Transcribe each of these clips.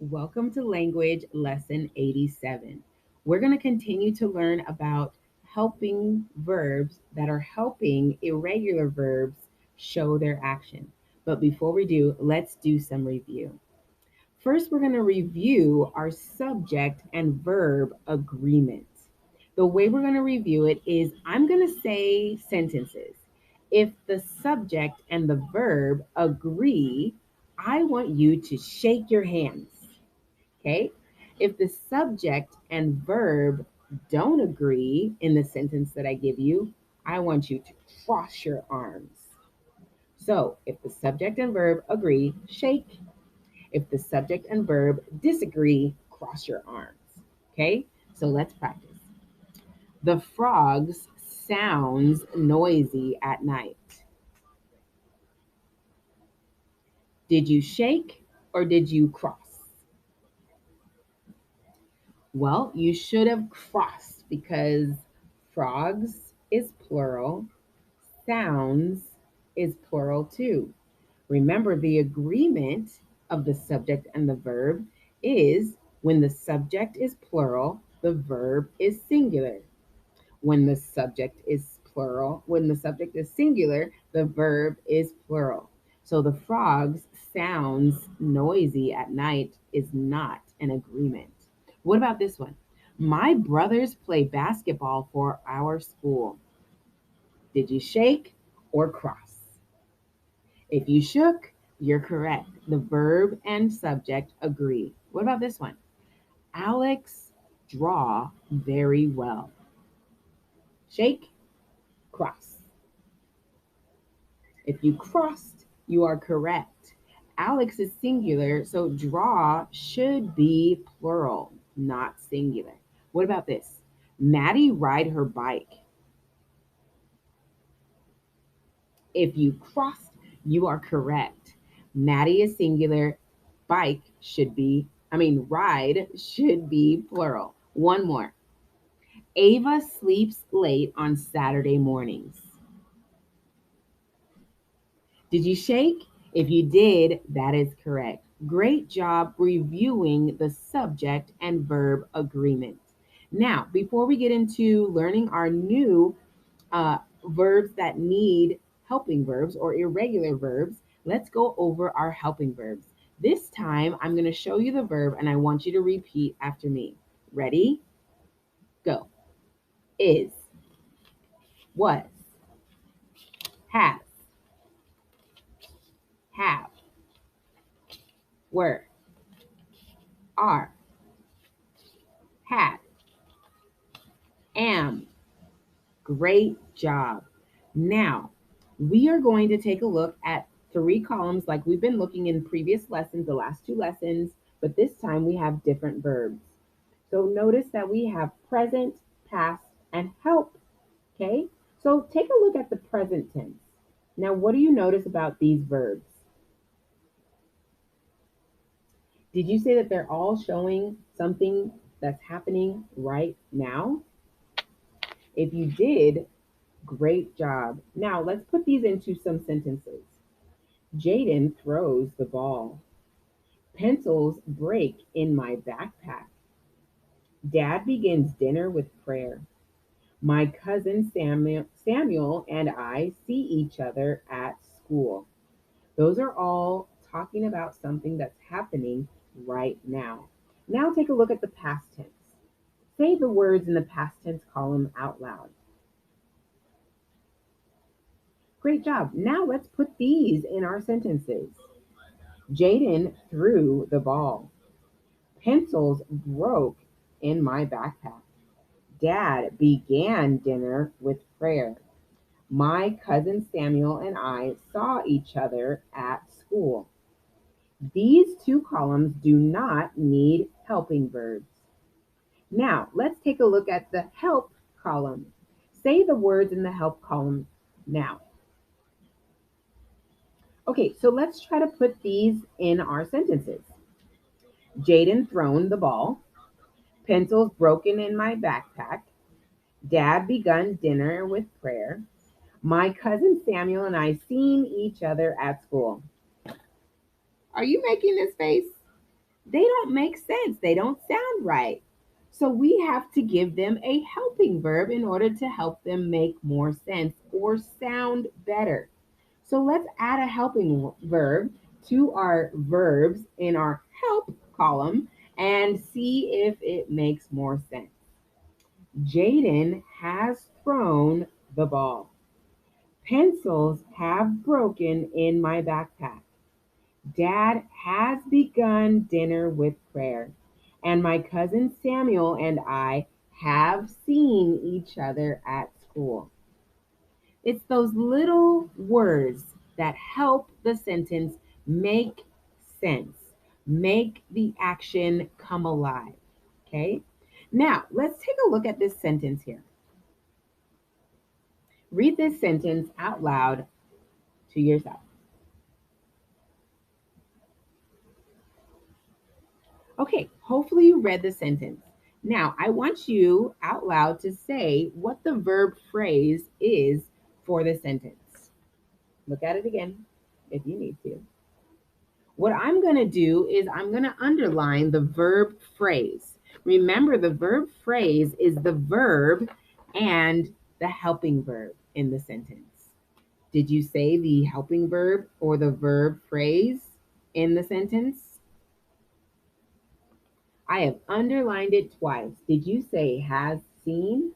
Welcome to Language Lesson 87. We're going to continue to learn about helping verbs that are helping irregular verbs show their action. But before we do, let's do some review. First, we're going to review our subject and verb agreement. The way we're going to review it is I'm going to say sentences. If the subject and the verb agree, I want you to shake your hands. Okay? If the subject and verb don't agree in the sentence that I give you, I want you to cross your arms. So if the subject and verb agree, shake. If the subject and verb disagree, cross your arms. Okay? So let's practice. The frogs sounds noisy at night. Did you shake or did you cross? Well, you should have crossed because frogs is plural, sounds is plural too. Remember, the agreement of the subject and the verb is when the subject is plural, the verb is singular. When the subject is plural, when the subject is singular, the verb is plural. So the frogs sounds noisy at night is not an agreement. What about this one? My brothers play basketball for our school. Did you shake or cross? If you shook, you're correct. The verb and subject agree. What about this one? Alex draw very well. Shake, cross. If you crossed, you are correct. Alex is singular, so draw should be plural, not singular. What about this? Maddie ride her bike. If you crossed, you are correct. Maddie is singular, bike should be, ride should be plural. One more. Ava sleeps late on Saturday mornings. Did you shake? If you did, that is correct. Great job reviewing the subject and verb agreement. Now, before we get into learning our new verbs that need helping verbs or irregular verbs, let's go over our helping verbs. This time, I'm going to show you the verb and I want you to repeat after me. Ready? Go. Is, was, has, have, were, are, had, am. Great job. Now, we are going to take a look at three columns like we've been looking in previous lessons, the last two lessons, but this time we have different verbs. So notice that we have present, past, and help. Okay? So take a look at the present tense. Now, what do you notice about these verbs? Did you say that they're all showing something that's happening right now? If you did, great job. Now let's put these into some sentences. Jaden throws the ball. Pencils break in my backpack. Dad begins dinner with prayer. My cousin Samuel and I see each other at school. Those are all talking about something that's happening right now. Now take a look at the past tense. Say the words in the past tense column out loud. Great job. Now let's put these in our sentences. Jaden threw the ball. Pencils broke in my backpack. Dad began dinner with prayer. My cousin Samuel and I saw each other at school. These two columns do not need helping verbs. Now, let's take a look at the help column. Say the words in the help column now. Okay, so let's try to put these in our sentences. Jaden thrown the ball. Pencils broken in my backpack. Dad begun dinner with prayer. My cousin Samuel and I seen each other at school. Are you making this face? they don't make sense. They don't sound right. So we have to give them a helping verb in order to help them make more sense or sound better. So let's add a helping verb to our verbs in our help column and see if it makes more sense. Jaden has thrown the ball. Pencils have broken in my backpack. Dad has begun dinner with prayer. And my cousin Samuel and I have seen each other at school. It's those little words that help the sentence make sense, make the action come alive. Okay? Now, let's take a look at this sentence here. Read this sentence out loud to yourself. Okay, hopefully you read the sentence. Now, I want you out loud to say what the verb phrase is for the sentence. Look at it again if you need to. What I'm going to do is I'm going to underline the verb phrase. Remember, the verb phrase is the verb and the helping verb in the sentence. Did you say the helping verb or the verb phrase in the sentence? I have underlined it twice. Did you say has seen?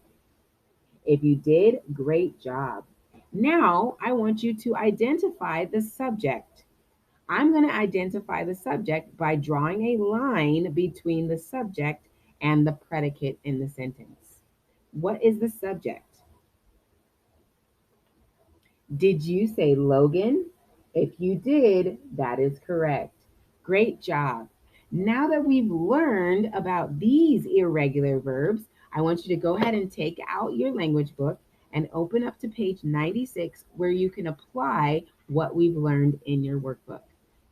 If you did, great job. Now I want you to identify the subject. I'm going to identify the subject by drawing a line between the subject and the predicate in the sentence. What is the subject? Did you say Logan? If you did, that is correct. Great job. Now that we've learned about these irregular verbs, I want you to go ahead and take out your language book and open up to page 96 where you can apply what we've learned in your workbook.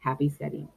Happy studying.